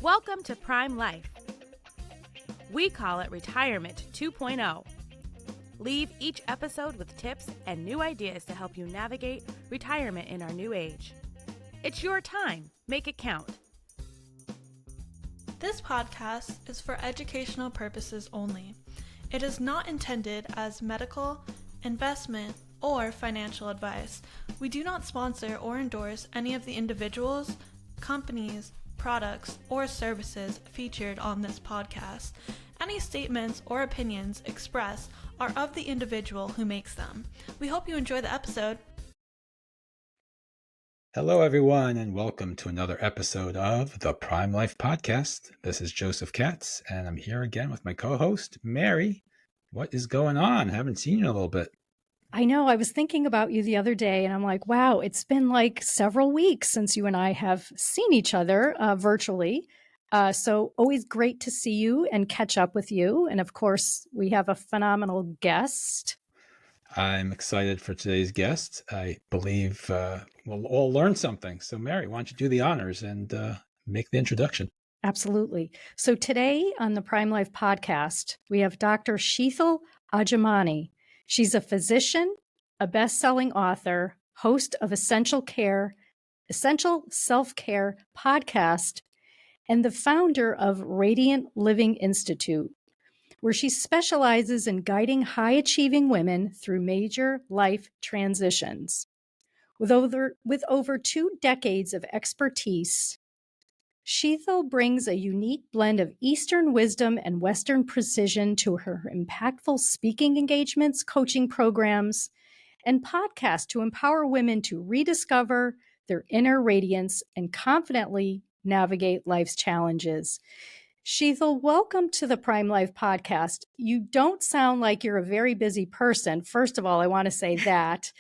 Welcome to Prime Life. We call it Retirement 2.0. Leave each episode with tips and new ideas to help you navigate retirement in our new age. It's your time. Make it count. This podcast is for educational purposes only. It is not intended as medical, investment, or financial advice. We do not sponsor or endorse any of the individuals, companies, products, or services featured on this podcast. Any statements or opinions expressed are of the individual who makes them. We hope you enjoy the episode. Hello, everyone, and welcome to another episode of the Prime Life Podcast. This is Joseph Katz, and I'm here again with my co-host, Mary. What is going on? Haven't seen you in a little bit. I know. I was thinking about you the other day, and I'm like, wow, it's been like several weeks since you and I have seen each other virtually. So always great to see you and catch up with you. And of course, we have a phenomenal guest. I'm excited for today's guest. I believe we'll all learn something. So, Mary, why don't you do the honors and make the introduction? Absolutely. So today on the Prime Life Podcast, we have Dr. Sheetal Ajmani. She's a physician, a best-selling author, host of Essential Self-Care podcast, and the founder of Radiant Living Institute, where she specializes in guiding high-achieving women through major life transitions. With over 2 decades of expertise, Sheetal brings a unique blend of Eastern wisdom and Western precision to her impactful speaking engagements, coaching programs, and podcasts to empower women to rediscover their inner radiance and confidently navigate life's challenges. Sheetal, welcome to the Prime Life Podcast. You don't sound like you're a very busy person. First of all, I want to say that.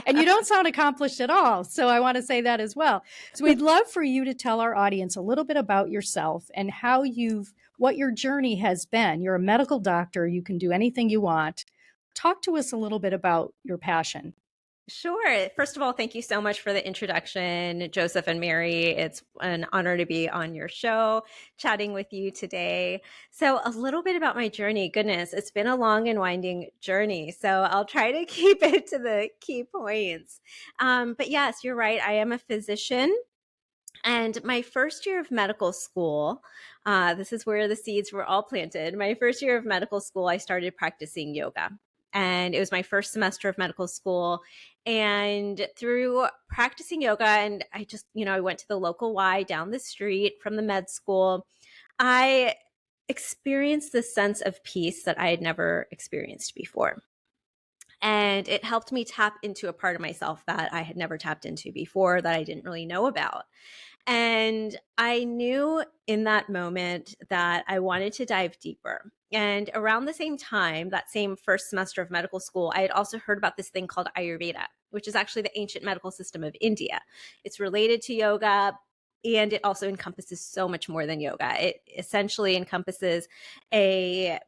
And you don't sound accomplished at all. So I want to say that as well. So we'd love for you to tell our audience a little bit about yourself and what your journey has been. You're a medical doctor. You can do anything you want. Talk to us a little bit about your passion. Sure. First of all, thank you so much for the introduction, Joseph and Mary. It's an honor to be on your show, chatting with you today. So a little bit about my journey. Goodness, it's been a long and winding journey. So I'll try to keep it to the key points. But yes, you're right. I am a physician. And my first year of medical school, this is where the seeds were all planted. My first year of medical school, I started practicing yoga. And it was my first semester of medical school. And through practicing yoga, and I went to the local Y down the street from the med school, I experienced this sense of peace that I had never experienced before. And it helped me tap into a part of myself that I had never tapped into before, that I didn't really know about. And I knew in that moment that I wanted to dive deeper. And around the same time, that same first semester of medical school, I had also heard about this thing called Ayurveda, which is actually the ancient medical system of India. It's related to yoga, and it also encompasses so much more than yoga. It essentially encompasses a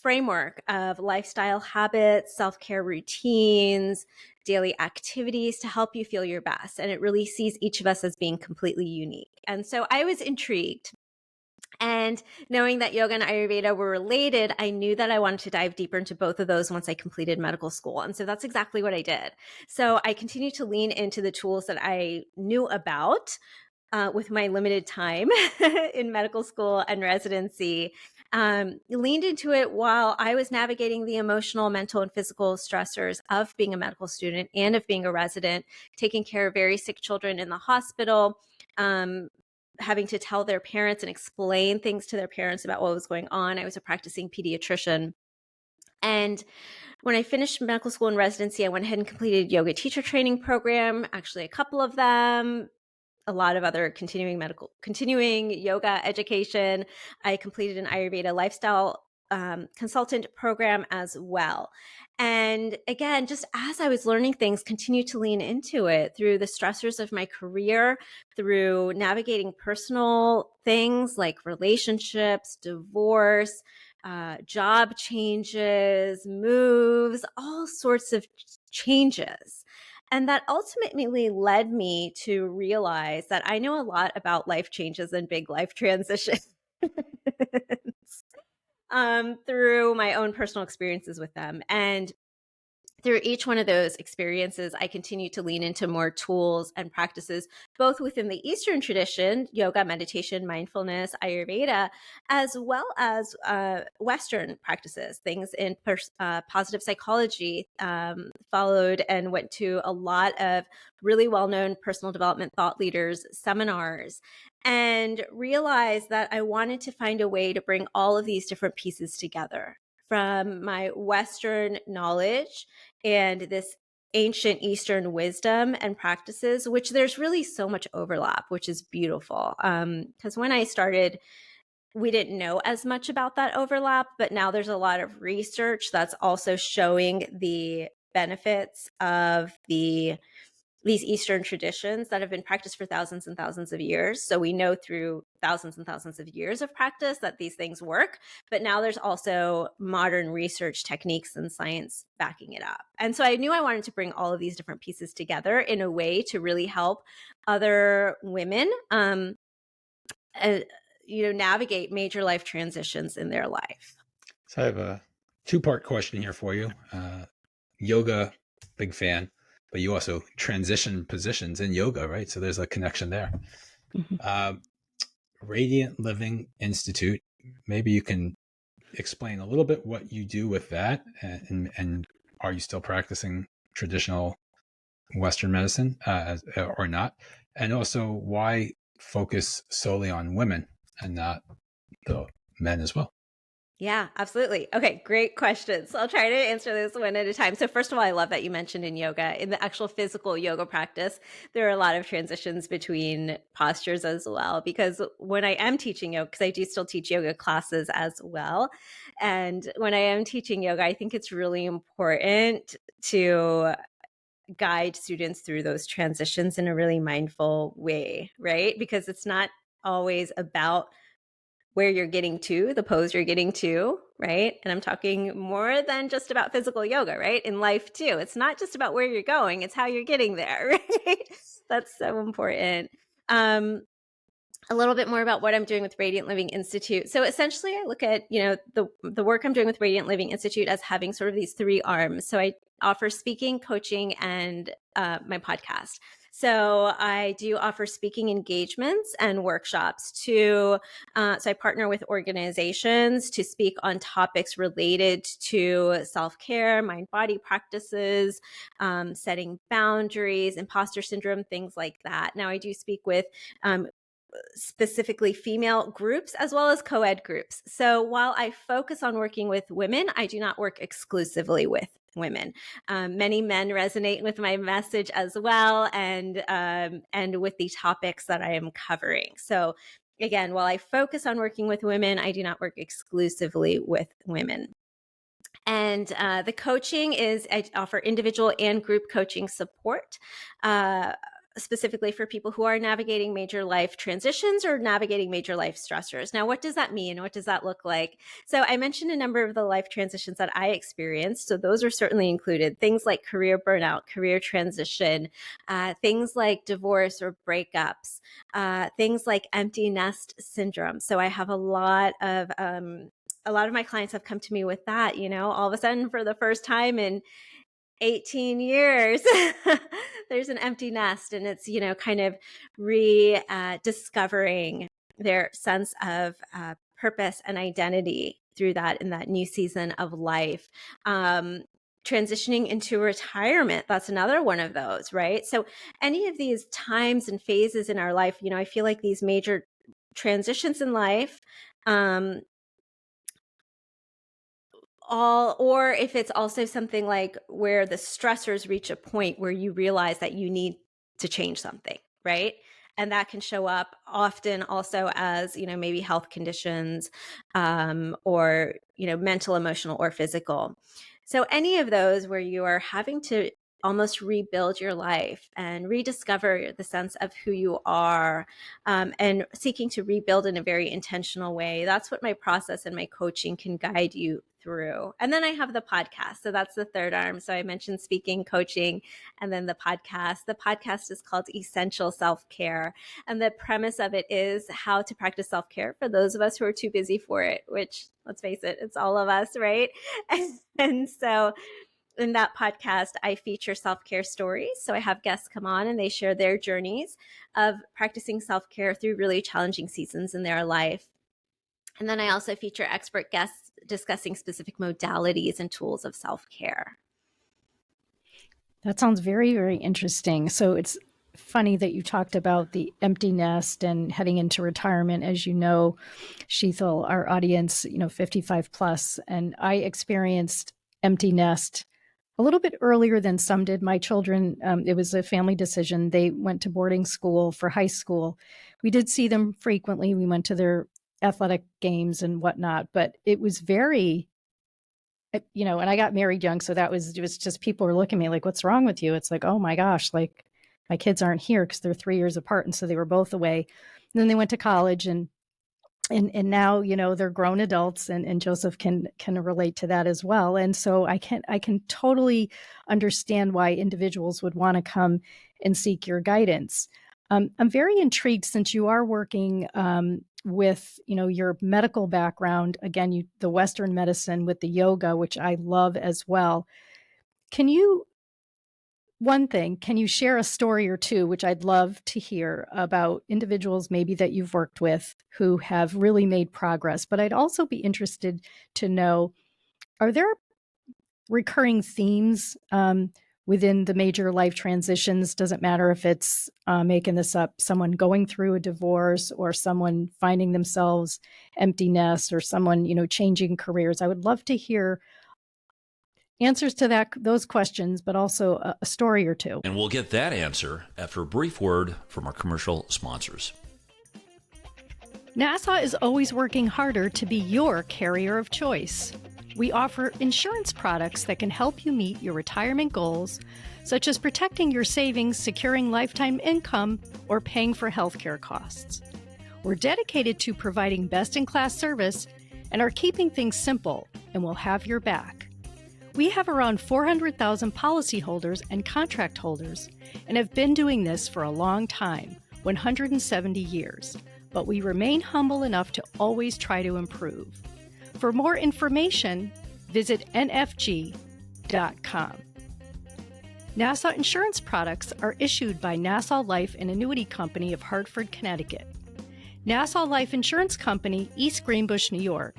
framework of lifestyle habits, self-care routines, daily activities to help you feel your best. And it really sees each of us as being completely unique. And so I was intrigued. And knowing that yoga and Ayurveda were related, I knew that I wanted to dive deeper into both of those once I completed medical school. And so that's exactly what I did. So I continued to lean into the tools that I knew about with my limited time in medical school and residency. Leaned into it while I was navigating the emotional, mental, and physical stressors of being a medical student and of being a resident, taking care of very sick children in the hospital, having to tell their parents and explain things to their parents about what was going on. I was a practicing pediatrician. And when I finished medical school and residency, I went ahead and completed yoga teacher training program, actually a couple of them, a lot of other continuing yoga education. I completed an Ayurveda lifestyle consultant program as well. And again, just as I was learning things, continued to lean into it through the stressors of my career, through navigating personal things like relationships, divorce, job changes, moves, all sorts of changes. And that ultimately led me to realize that I know a lot about life changes and big life transitions through my own personal experiences with them. And through each one of those experiences, I continue to lean into more tools and practices, both within the Eastern tradition, yoga, meditation, mindfulness, Ayurveda, as well as Western practices, things in positive psychology, followed and went to a lot of really well-known personal development thought leaders, seminars, and realized that I wanted to find a way to bring all of these different pieces together from my Western knowledge and this ancient Eastern wisdom and practices, which there's really so much overlap, which is beautiful. Because when I started, we didn't know as much about that overlap, but now there's a lot of research that's also showing the benefits of these Eastern traditions that have been practiced for thousands and thousands of years. So we know through thousands and thousands of years of practice that these things work. But now there's also modern research techniques and science backing it up. And so I knew I wanted to bring all of these different pieces together in a way to really help other women, navigate major life transitions in their life. So I have a two-part question here for you. Yoga, big fan, but you also transition positions in yoga, right? So there's a connection there. Mhm. Radiant Living Institute, maybe you can explain a little bit what you do with that, and are you still practicing traditional Western medicine or not? And also, why focus solely on women and not the men as well? Yeah, absolutely. Okay, great questions. So I'll try to answer this one at a time. So first of all, I love that you mentioned in yoga, in the actual physical yoga practice, there are a lot of transitions between postures as well. Because when I am teaching yoga, because I do still teach yoga classes as well, and when I am teaching yoga, I think it's really important to guide students through those transitions in a really mindful way, right? Because it's not always about where you're getting to, the pose you're getting to, right? And I'm talking more than just about physical yoga, right? In life too. It's not just about where you're going, it's how you're getting there, right? That's so important. A little bit more about what I'm doing with Radiant Living Institute. So essentially I look at, the work I'm doing with Radiant Living Institute as having sort of these three arms. So I offer speaking, coaching, and my podcast. So I do offer speaking engagements and workshops so I partner with organizations to speak on topics related to self-care, mind-body practices, setting boundaries, imposter syndrome, things like that. Now I do speak with specifically female groups as well as co-ed groups. So while I focus on working with women, I do not work exclusively with women. Many men resonate with my message as well, and with the topics that I am covering. So again, while I focus on working with women, I do not work exclusively with women. And the coaching is I offer individual and group coaching support. Specifically for people who are navigating major life transitions or navigating major life stressors. Now, what does that mean? What does that look like? So I mentioned a number of the life transitions that I experienced. So those are certainly included. Things like career burnout, career transition, things like divorce or breakups, things like empty nest syndrome. So I have a lot of my clients have come to me with that, all of a sudden for the first time in 18 years, there's an empty nest, and it's, kind of rediscovering their sense of purpose and identity through that in that new season of life. Transitioning into retirement, that's another one of those, right? So any of these times and phases in our life, I feel like these major transitions in life, or if it's also something like where the stressors reach a point where you realize that you need to change something, right? And that can show up often also as, maybe health conditions, or, mental, emotional, or physical. So any of those where you are having to almost rebuild your life and rediscover the sense of who you are, and seeking to rebuild in a very intentional way. That's what my process and my coaching can guide you through. And then I have the podcast. So that's the third arm. So I mentioned speaking, coaching, and then the podcast. The podcast is called Essential Self-Care. And the premise of it is how to practice self-care for those of us who are too busy for it, which, let's face it, it's all of us, right? And so in that podcast, I feature self-care stories. So I have guests come on and they share their journeys of practicing self-care through really challenging seasons in their life. And then I also feature expert guests discussing specific modalities and tools of self-care. That sounds very, very interesting. So it's funny that you talked about the empty nest and heading into retirement. As you know, Sheetal, our audience, 55 plus, and I experienced empty nest a little bit earlier than some did. My children, it was a family decision. They went to boarding school for high school. We did see them frequently. We went to their athletic games and whatnot, but it was very, and I got married young. So it was just people were looking at me like, what's wrong with you? It's like, oh my gosh, like my kids aren't here because they're 3 years apart. And so they were both away. And then they went to college and now, they're grown adults and Joseph can relate to that as well. And so I can totally understand why individuals would want to come and seek your guidance. I'm very intrigued since you are working with, your medical background, again, the Western medicine with the yoga, which I love as well. Can you share a story or two, which I'd love to hear about individuals maybe that you've worked with who have really made progress? But I'd also be interested to know, are there recurring themes within the major life transitions? Doesn't matter if it's making this up, someone going through a divorce or someone finding themselves empty nest or someone, changing careers. I would love to hear answers to those questions, but also a story or two. And we'll get that answer after a brief word from our commercial sponsors. Nassau is always working harder to be your carrier of choice. We offer insurance products that can help you meet your retirement goals, such as protecting your savings, securing lifetime income, or paying for healthcare costs. We're dedicated to providing best-in-class service and are keeping things simple, and we'll have your back. We have around 400,000 policyholders and contract holders and have been doing this for a long time, 170 years, but we remain humble enough to always try to improve. For more information, visit nfg.com. Nassau insurance products are issued by Nassau Life and Annuity Company of Hartford, Connecticut, Nassau Life Insurance Company, East Greenbush, New York,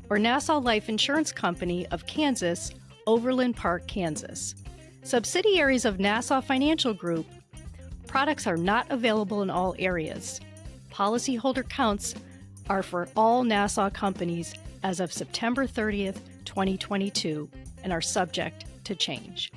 or Nassau Life Insurance Company of Kansas, Overland Park, Kansas. Subsidiaries of Nassau Financial Group. Products are not available in all areas. Policyholder counts are for all Nassau companies as of September 30th, 2022, and are subject to change.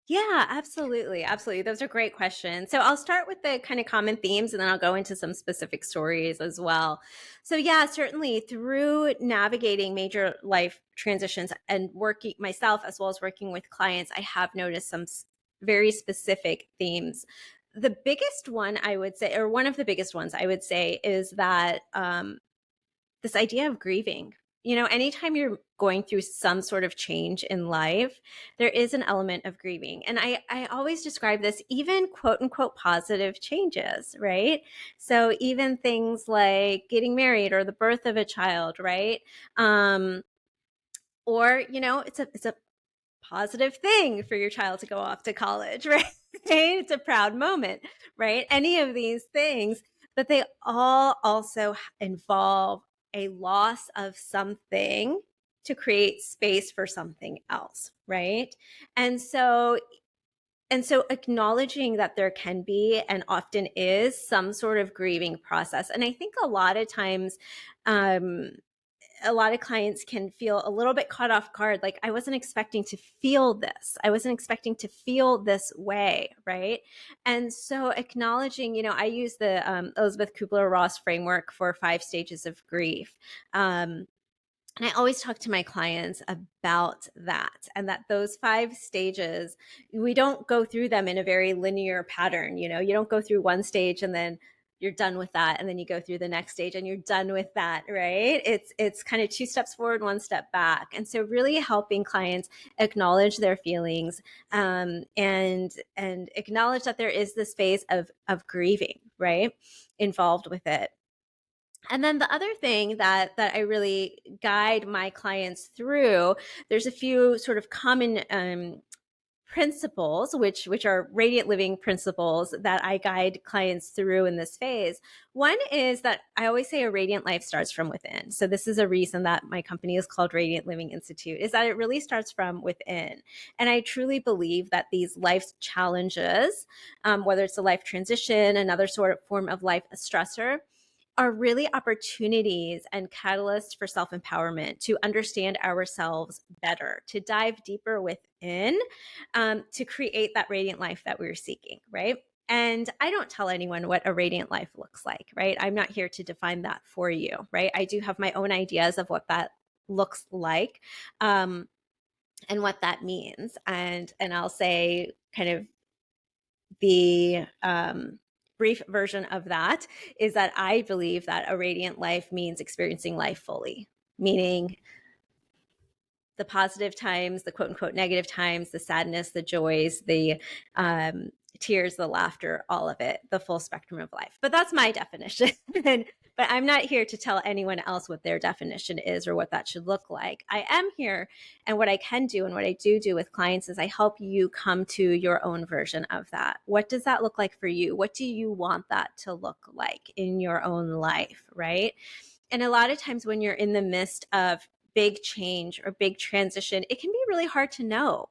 Yeah, absolutely. Absolutely. Those are great questions. So I'll start with the kind of common themes and then I'll go into some specific stories as well. So yeah, certainly through navigating major life transitions and working myself as well as working with clients, I have noticed some very specific themes. The biggest one I would say, or one of the biggest ones I would say, is that this idea of grieving. Anytime you're going through some sort of change in life, there is an element of grieving. And I always describe this, even quote unquote positive changes, right? So even things like getting married or the birth of a child, right? Or, it's a positive thing for your child to go off to college, right? It's a proud moment, right? Any of these things, but they all also involve a loss of something to create space for something else, right? And so acknowledging that there can be and often is some sort of grieving process. And I think a lot of times, a lot of clients can feel a little bit caught off guard. Like, I wasn't expecting to feel this. I wasn't expecting to feel this way, right? And so acknowledging, I use the Elizabeth Kubler-Ross framework for 5 stages of grief. And I always talk to my clients about that, and that those 5 stages, we don't go through them in a very linear pattern. You don't go through one stage and then you're done with that, and then you go through the next stage and you're done with that, right? It's kind of 2 steps forward, 1 step back. And so really helping clients acknowledge their feelings, and acknowledge that there is this phase of grieving, right, involved with it. And then the other thing that I really guide my clients through, there's a few sort of common principles, which are radiant living principles that I guide clients through in this phase. One is that I always say a radiant life starts from within. So this is a reason that my company is called Radiant Living Institute, is that it really starts from within. And I truly believe that these life challenges, whether it's a life transition, another sort of form of life stressor, are really opportunities and catalysts for self-empowerment, to understand ourselves better, to dive deeper within, to create that radiant life that we're seeking, right? And I don't tell anyone what a radiant life looks like, right? I'm not here to define that for you, right? I do have my own ideas of what that looks like, and what that means. And I'll say kind of the brief version of that is that I believe that a radiant life means experiencing life fully, meaning the positive times, the quote unquote negative times, the sadness, the joys, the tears, the laughter, all of it, the full spectrum of life. But that's my definition. But I'm not here to tell anyone else what their definition is or what that should look like. I am here, and what I can do and what I do with clients is I help you come to your own version of that. What does that look like for you? What do you want that to look like in your own life, right? And a lot of times when you're in the midst of big change or big transition, it can be really hard to know.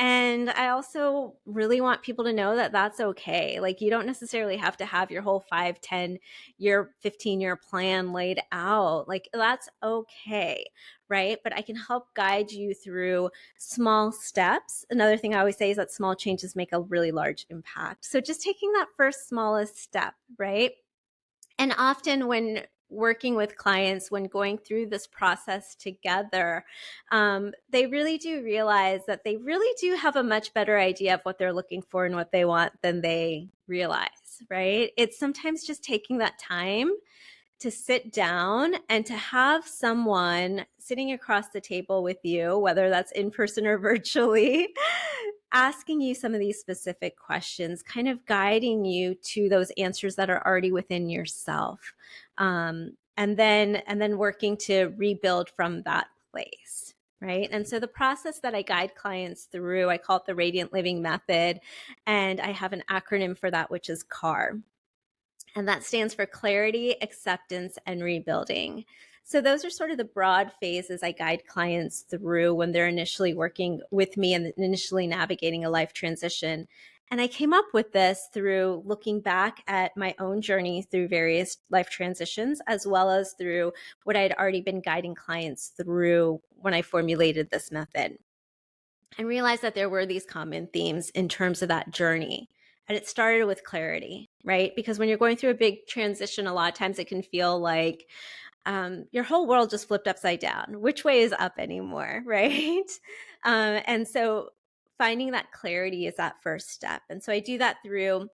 And I also really want people to know that that's okay. Like, you don't necessarily have to have your whole 5, 10-year, 15-year plan laid out. Like, that's okay, right? But I can help guide you through small steps. Another thing I always say is that small changes make a really large impact. So just taking that first smallest step, right? And often when working with clients, when going through this process together, they really do realize that they really do have a much better idea of what they're looking for and what they want than they realize, right? It's sometimes just taking that time to sit down and to have someone sitting across the table with you, whether that's in person or virtually, asking you some of these specific questions, kind of guiding you to those answers that are already within yourself. And then working to rebuild from that place. Right. And so the process that I guide clients through, I call it the Radiant Living Method. And I have an acronym for that, which is CAR. And that stands for clarity, acceptance, and rebuilding. So those are sort of the broad phases I guide clients through when they're initially working with me and initially navigating a life transition. And I came up with this through looking back at my own journey through various life transitions, as well as through what I had already been guiding clients through when I formulated this method, and realized that there were these common themes in terms of that journey. And it started with clarity, right? Because when you're going through a big transition, a lot of times it can feel like your whole world just flipped upside down. Which way is up anymore, right? And so finding that clarity is that first step. And so I do that through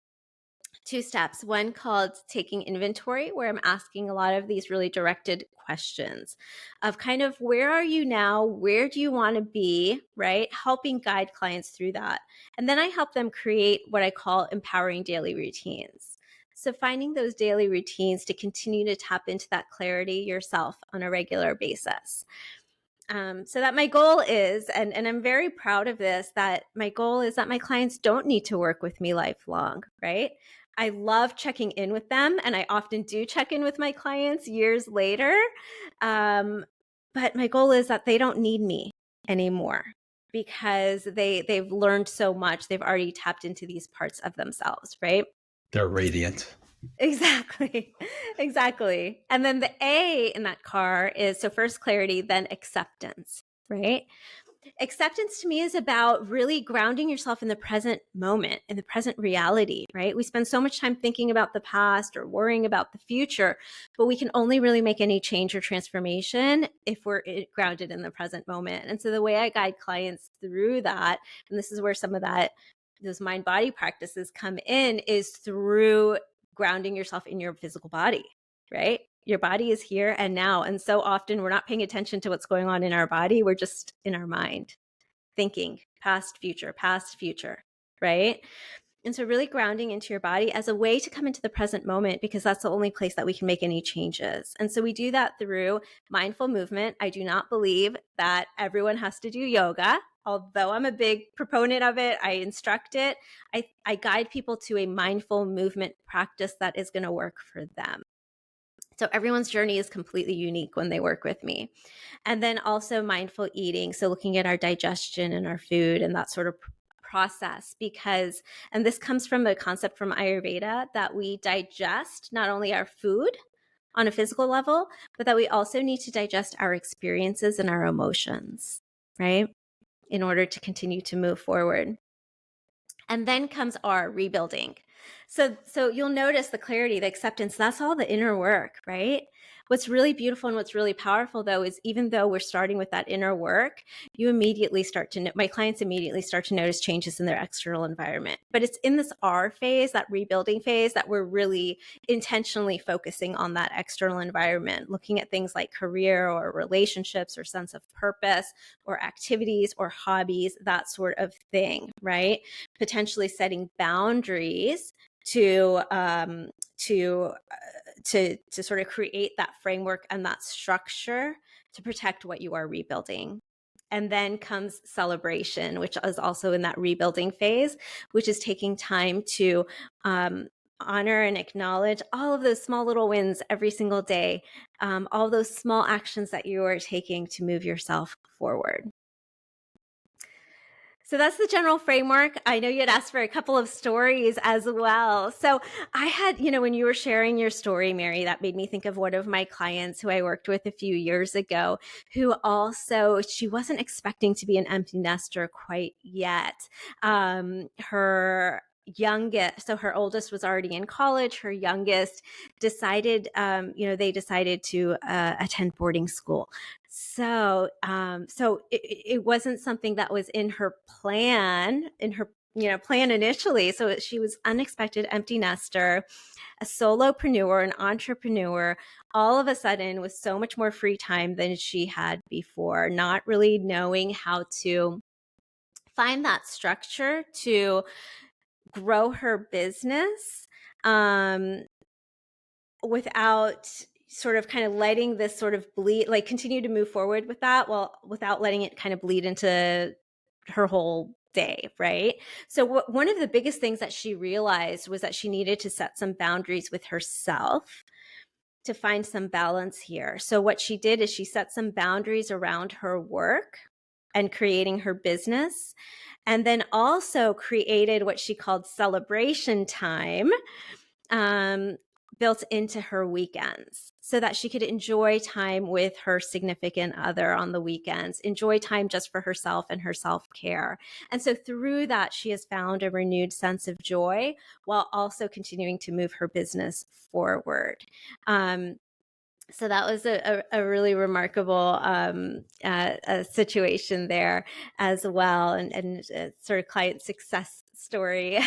2 steps. One called taking inventory, where I'm asking a lot of these really directed questions of kind of, where are you now? Where do you want to be? Right? Helping guide clients through that. And then I help them create what I call empowering daily routines. So finding those daily routines to continue to tap into that clarity yourself on a regular basis. So that my goal is, and I'm very proud of this, that my goal is that my clients don't need to work with me lifelong, right? I love checking in with them, and I often do check in with my clients years later. But my goal is that they don't need me anymore, because they've learned so much. They've already tapped into these parts of themselves, right? They're radiant. Exactly. Exactly. And then the A in that CAR is, so first clarity, then acceptance, right? Acceptance to me is about really grounding yourself in the present moment, in the present reality, right? We spend so much time thinking about the past or worrying about the future, but we can only really make any change or transformation if we're grounded in the present moment. And so the way I guide clients through that, and this is where some of those mind body practices come in, is through grounding yourself in your physical body, right? Your body is here and now. And so often we're not paying attention to what's going on in our body. We're just in our mind thinking past, future, right? And so really grounding into your body as a way to come into the present moment, because that's the only place that we can make any changes. And so we do that through mindful movement. I do not believe that everyone has to do yoga. Although I'm a big proponent of it, I instruct it. I guide people to a mindful movement practice that is going to work for them. So everyone's journey is completely unique when they work with me. And then also mindful eating. So looking at our digestion and our food and that sort of process, because, and this comes from a concept from Ayurveda, that we digest not only our food on a physical level, but that we also need to digest our experiences and our emotions, right? In order to continue to move forward. And then comes our rebuilding. So you'll notice the clarity, the acceptance, that's all the inner work, right? What's really beautiful and what's really powerful, though, is even though we're starting with that inner work, my clients immediately start to notice changes in their external environment. But it's in this R phase, that rebuilding phase, that we're really intentionally focusing on that external environment, looking at things like career or relationships or sense of purpose or activities or hobbies, that sort of thing, right? Potentially setting boundaries to sort of create that framework and that structure to protect what you are rebuilding. And then comes celebration, which is also in that rebuilding phase, which is taking time to honor and acknowledge all of those small little wins every single day, all those small actions that you are taking to move yourself forward. So that's the general framework. I know you had asked for a couple of stories as well. So I had, when you were sharing your story, Mary, that made me think of one of my clients who I worked with a few years ago, who also, she wasn't expecting to be an empty nester quite yet. Her oldest was already in college. Her youngest decided, they decided to attend boarding school. So it wasn't something that was in her plan initially. So she was unexpected empty nester, a solopreneur, an entrepreneur, all of a sudden with so much more free time than she had before, not really knowing how to find that structure to grow her business without sort of kind of letting this sort of continue to move forward with that, without letting it kind of bleed into her whole day, right? So one of the biggest things that she realized was that she needed to set some boundaries with herself to find some balance here. So what she did is she set some boundaries around her work and creating her business, and then also created what she called celebration time, built into her weekends, so that she could enjoy time with her significant other on the weekends, enjoy time just for herself and her self-care. And so through that, she has found a renewed sense of joy while also continuing to move her business forward. So that was a really remarkable situation there as well, and sort of client success story.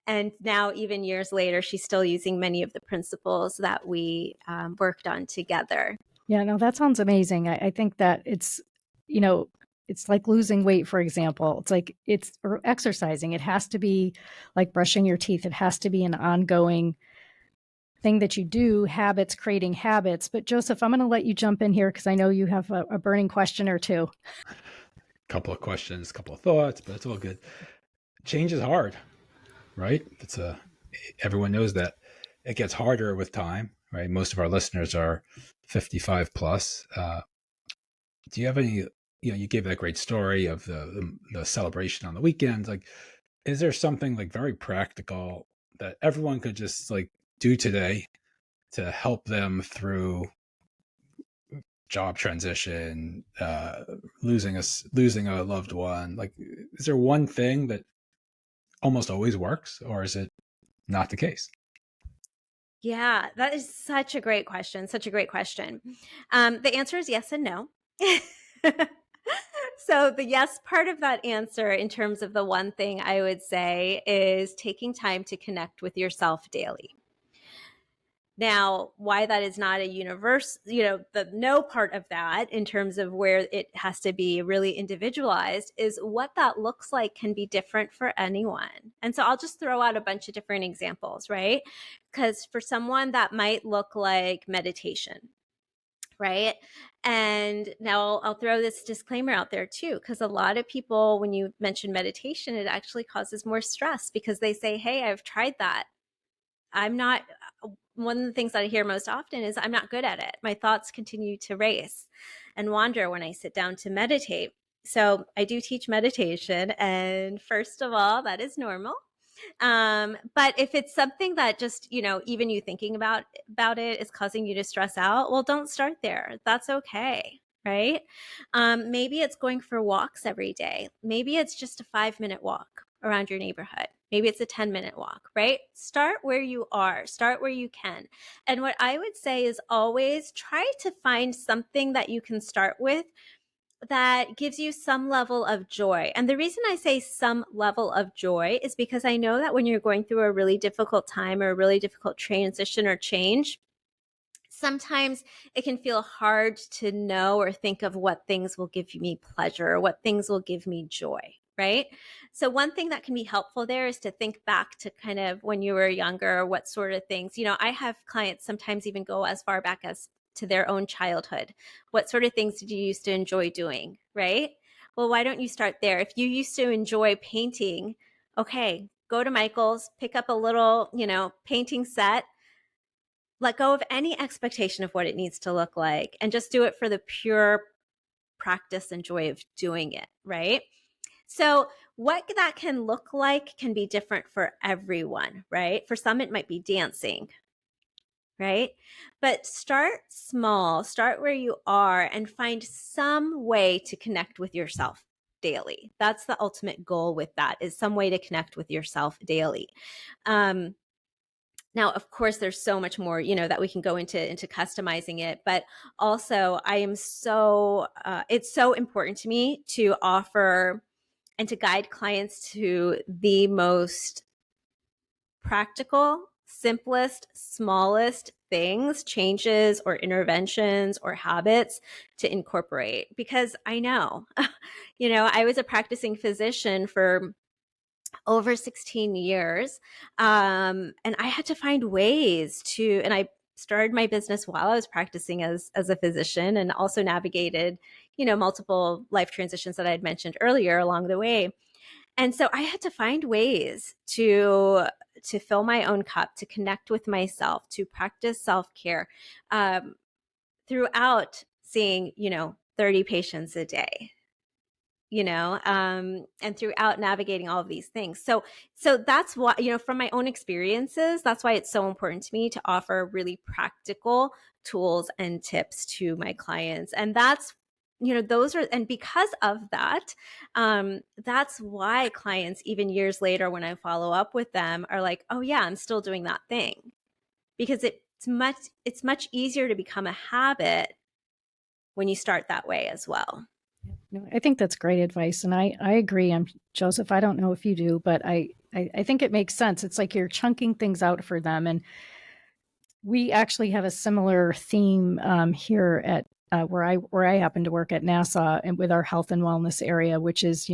And now, even years later, she's still using many of the principles that we worked on together. Yeah, no, that sounds amazing. I think that it's like losing weight, for example. Or exercising. It has to be like brushing your teeth. It has to be an ongoing thing that you do, creating habits. But Joseph, I'm going to let you jump in here because I know you have a burning question or two. Couple of questions, couple of thoughts, but it's all good. Change is hard, right? Everyone knows that it gets harder with time, right? Most of our listeners are 55 plus. Do you have any, you gave that great story of the celebration on the weekends. Like, is there something like very practical that everyone could just like do today to help them through job transition, losing a loved one? Like, is there one thing that almost always works, or is it not the case? Yeah, that is such a great question. Such a great question. The answer is yes and no. So the yes part of that answer, in terms of the one thing I would say, is taking time to connect with yourself daily. Now, why that is not a universe, the no part of that, in terms of where it has to be really individualized, is what that looks like can be different for anyone. And so I'll just throw out a bunch of different examples, right? Because for someone that might look like meditation, right? And now I'll throw this disclaimer out there too, because a lot of people, when you mention meditation, it actually causes more stress because they say, hey, I've tried that. I'm not, one of the things that I hear most often is I'm not good at it. My thoughts continue to race and wander when I sit down to meditate. So I do teach meditation. And first of all, that is normal. But if it's something that just, even you thinking about it is causing you to stress out, well, don't start there. That's okay. Right. Maybe it's going for walks every day. Maybe it's just a 5-minute walk around your neighborhood. Maybe it's a 10-minute walk, right? Start where you are, start where you can. And what I would say is always try to find something that you can start with that gives you some level of joy. And the reason I say some level of joy is because I know that when you're going through a really difficult time or a really difficult transition or change, sometimes it can feel hard to know or think of what things will give me pleasure or what things will give me joy, right? So one thing that can be helpful there is to think back to kind of when you were younger, what sort of things, I have clients sometimes even go as far back as to their own childhood. What sort of things did you used to enjoy doing, right? Well, why don't you start there? If you used to enjoy painting, okay, go to Michael's, pick up a little, painting set, let go of any expectation of what it needs to look like, and just do it for the pure practice and joy of doing it, right? So what that can look like can be different for everyone, right? For some, it might be dancing, right? But start small, start where you are, and find some way to connect with yourself daily. That's the ultimate goal with that, is some way to connect with yourself daily. Now, of course, there's so much more, that we can go into customizing it. But also, it's so important to me to offer and to guide clients to the most practical, simplest, smallest things, changes or interventions or habits to incorporate. Because I know, I was a practicing physician for over 16 years. And I had to find ways and I started my business while I was practicing as a physician, and also navigated, multiple life transitions that I had mentioned earlier along the way. And so I had to find ways to fill my own cup, to connect with myself, to practice self-care, throughout seeing, 30 patients a day, and throughout navigating all of these things. So that's why, from my own experiences, that's why it's so important to me to offer really practical tools and tips to my clients. And that's, and because of that, that's why clients, even years later, when I follow up with them, are like, oh yeah, I'm still doing that thing, because it's much easier to become a habit when you start that way as well. No, I think that's great advice. And I agree. Joseph, I don't know if you do, but I think it makes sense. It's like you're chunking things out for them. And we actually have a similar theme here at where I happen to work at NASA, and with our health and wellness area, which is,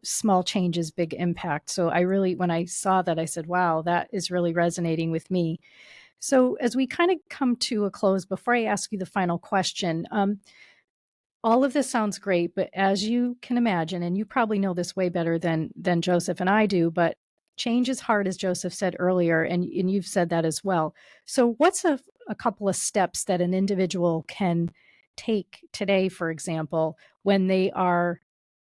small changes, big impact. So when I saw that, I said, wow, that is really resonating with me. So as we kind of come to a close, before I ask you the final question, all of this sounds great, but as you can imagine, and you probably know this way better than Joseph and I do, but change is hard, as Joseph said earlier, and you've said that as well. So what's a couple of steps that an individual can take today, for example, when they are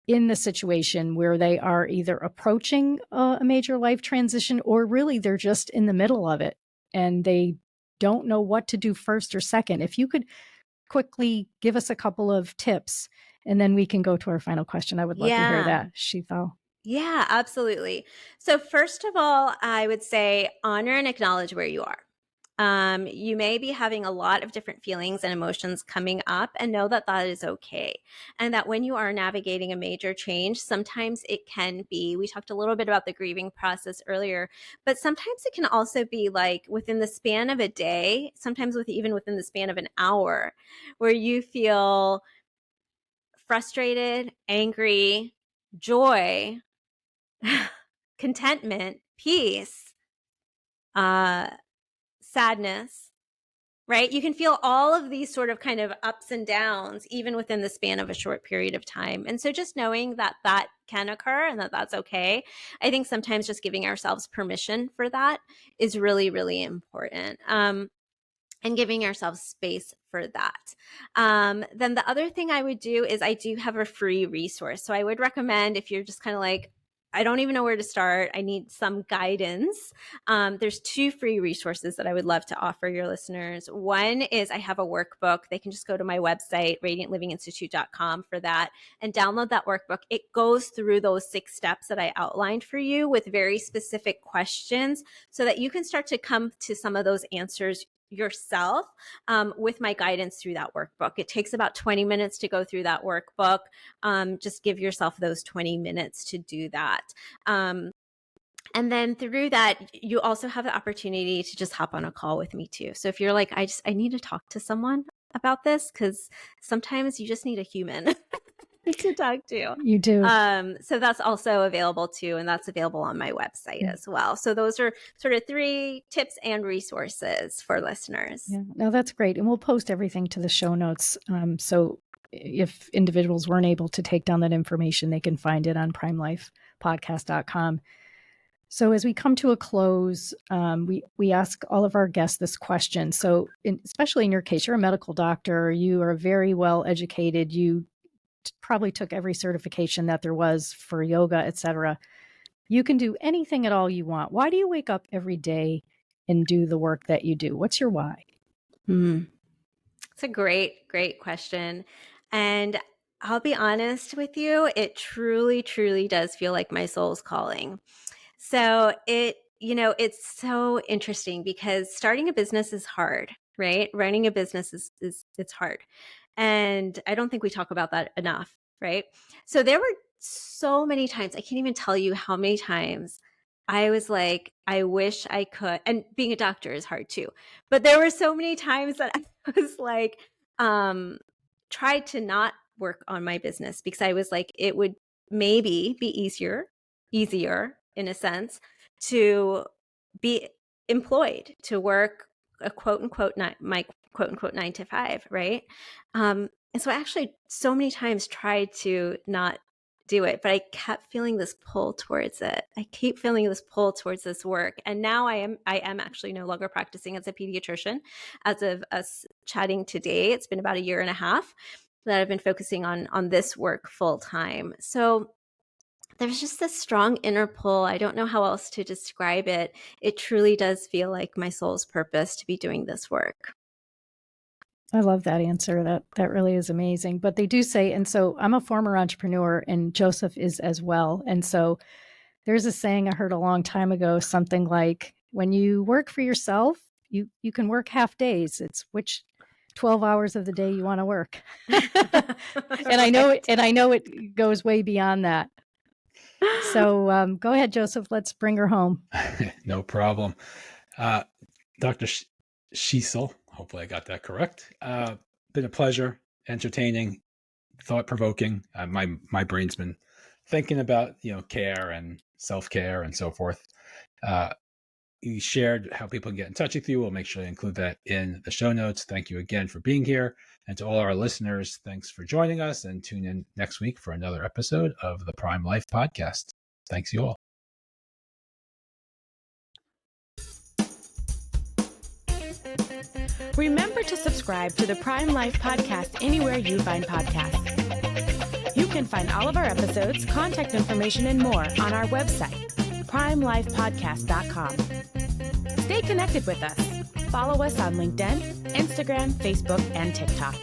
in the situation where they are either approaching a major life transition, or really they're just in the middle of it and they don't know what to do first or second? If you could quickly give us a couple of tips, and then we can go to our final question. I would love to hear that, Sheetal. Yeah, absolutely. So first of all, I would say honor and acknowledge where you are. You may be having a lot of different feelings and emotions coming up, and know that that is okay. And that when you are navigating a major change, sometimes it can be, we talked a little bit about the grieving process earlier, but sometimes it can also be like within the span of a day, sometimes even within the span of an hour, where you feel frustrated, angry, joy, contentment, peace, sadness, right? You can feel all of these sort of kind of ups and downs, even within the span of a short period of time. And so just knowing that that can occur and that that's okay. I think sometimes just giving ourselves permission for that is really, really important. And giving ourselves space for that. Then the other thing I would do is I do have a free resource. So I would recommend, if you're just kind of like, I don't even know where to start, I need some guidance. There's 2 free resources that I would love to offer your listeners. One is I have a workbook. They can just go to my website, radiantlivinginstitute.com, for that and download that workbook. It goes through those 6 steps that I outlined for you with very specific questions so that you can start to come to some of those answers yourself with my guidance through that workbook. It takes about 20 minutes to go through that workbook. Just give yourself those 20 minutes to do that. And then through that, you also have the opportunity to just hop on a call with me too. So if you're like, I need to talk to someone about this, because sometimes you just need a human to talk to. You do. So that's also available too, and that's available on my website as well. So those are sort of 3 tips and resources for listeners. Yeah, no, that's great. And we'll post everything to the show notes. So if individuals weren't able to take down that information, they can find it on primelifepodcast.com. So as we come to a close, we ask all of our guests this question. So especially in your case, you're a medical doctor, you are very well educated, you probably took every certification that there was for yoga, etc. You can do anything at all you want. Why do you wake up every day and do the work that you do? What's your why? It's a great, great question. And I'll be honest with you, it truly, truly does feel like my soul's calling. So it's so interesting because starting a business is hard, right? Running a business it's hard. And I don't think we talk about that enough, right? So there were so many times, I can't even tell you how many times I was like, I wish I could. And being a doctor is hard too. But there were so many times that I was like, tried to not work on my business because I was like, it would maybe be easier in a sense to be employed, to work a quote unquote, my quote unquote 9 to 5, right? And so I actually so many times tried to not do it, but I kept feeling this pull towards it. I keep feeling this pull towards this work. And now I am actually no longer practicing as a pediatrician. As of us chatting today, it's been about 1.5 years that I've been focusing on this work full time. So there's just this strong inner pull. I don't know how else to describe it. It truly does feel like my soul's purpose to be doing this work. I love that answer. That really is amazing. But they do say, and so I'm a former entrepreneur and Joseph is as well. And so there's a saying I heard a long time ago, something like, when you work for yourself, you can work half days. It's which 12 hours of the day you want to work. And I know it goes way beyond that. So go ahead, Joseph. Let's bring her home. No problem. Dr. Sheetal, hopefully I got that correct. Been a pleasure, entertaining, thought-provoking. My brain's been thinking about care and self-care and so forth. You shared how people can get in touch with you. We'll make sure to include that in the show notes. Thank you again for being here. And to all our listeners, thanks for joining us, and tune in next week for another episode of the Prime Life Podcast. Thanks you all. Remember to subscribe to the Prime Life Podcast anywhere you find podcasts. You can find all of our episodes, contact information, and more on our website, primelifepodcast.com. Stay connected with us. Follow us on LinkedIn, Instagram, Facebook, and TikTok.